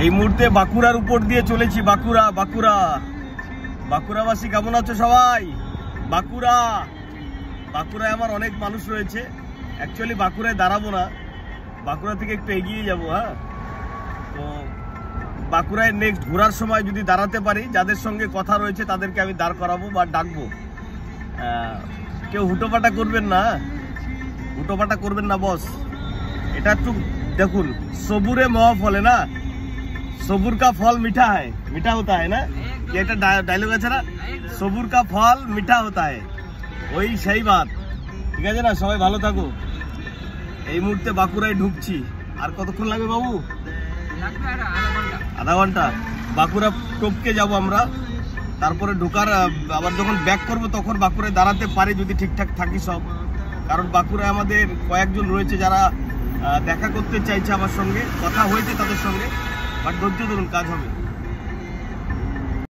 এই মুহূর্তে বাঁকুড়ার উপর দিয়ে চলেছি। বাঁকুড়া বাঁকুড়া বাঁকুড়াবাসী কেমন আছো সবাই? বাঁকুড়ায় আমার অনেক মানুষ রয়েছে। অ্যাকচুয়ালি বাঁকুড়ায় দাঁড়াবো না, বাঁকুড়া থেকে একটু এগিয়ে যাবো। হ্যাঁ, তো বাঁকুড়ায় নেক্সট ঘোরার সময় যদি দাঁড়াতে পারি, যাদের সঙ্গে কথা রয়েছে তাদেরকে আমি দাঁড় করাবো বা ডাকবো। কেউ হুটোপাটা করবেন না, হুটোপাটা করবেন না বস। এটা একটু দেখুন, सबूरे मोह फल है ना, सबूर का फल मीठा है, मीठा होता है ना, ये एक डायलॉग আছে না, सबूर का फल मीठा होता है, ওই সেই বাত। ঠিক আছে না, সবাই ভালো থাকো। এই মুহূর্তে বাঁকুড়ায় ঢুকছি। আর কতক্ষণ লাগবে বাবু? আধা ঘন্টা। বাঁকুড়া টপকে যাব আমরা, তারপরে ঢোকার আবার যখন ব্যাক করব তখন বাঁকুড়ায় দাঁড়াতে পারি যদি ঠিকঠাক থাকি সব। কারণ বাঁকুড়ায় আমাদের কয়েকজন রয়েছে যারা দেখা করতে চাইছে আমার সঙ্গে, কথা হয়েছে তাদের সঙ্গে, বাট ধৈর্য ধরুন, কাজ হবে।